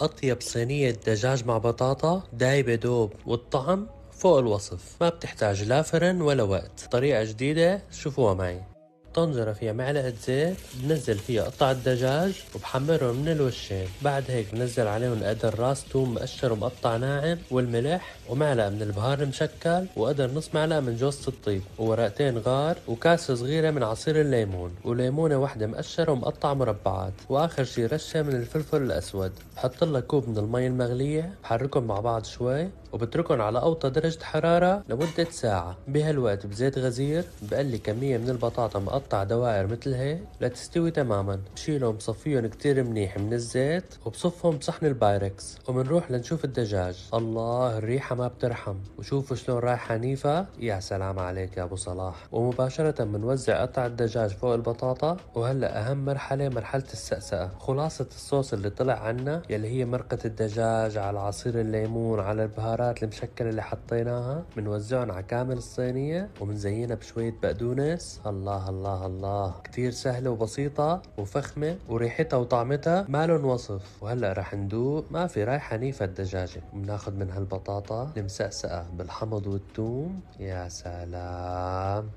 أطيب صينية دجاج مع بطاطا دايبة دوب والطعم فوق الوصف، ما بتحتاج لا فرن ولا وقت. طريقة جديدة شوفوها معي. طنجرة فيها معلقة زيت بنزل فيها قطع الدجاج وبحمرهم من الوشين. بعد هيك بنزل عليهم قدر راس توم مقشر ومقطع ناعم والملح ومعلقة من البهار المشكل وقدر نص معلقة من جوز الطيب وورقتين غار وكاسة صغيرة من عصير الليمون وليمونة واحدة مقشرة ومقطعة مربعات واخر شي رشة من الفلفل الاسود. بحط لها كوب من المي المغلية بحركهم مع بعض شوي وبتركهم على اوطى درجة حرارة لمدة ساعة. بهالوقت بزيت غزير بقلي كمية من البطاطا مقطع دوائر مثل هيك لتستوي تماما. بشيلهم بصفيهم كتير منيح من الزيت وبصفهم بصحن البايركس وبنروح لنشوف الدجاج. الله الريحة ما بترحم، وشوفوا شلون رايحة حنيفة، يا سلام عليك يا ابو صلاح. ومباشرة بنوزع قطع الدجاج فوق البطاطا. وهلا اهم مرحلة، مرحلة السقسقة. خلاصة الصوص اللي طلع عنا يلي هي مرقة الدجاج على عصير الليمون على البهارات المشكلة اللي حطيناها، بنوزعهم على كامل الصينية وبنزينها بشوية بقدونس. الله الله الله، كتير سهلة وبسيطة وفخمة وريحتها وطعمتها مالن وصف. وهلأ رح ندوق، ما في رايحة حنيفة الدجاجة. بناخد من هالبطاطا المسقسقة بالحمض والثوم، يا سلام.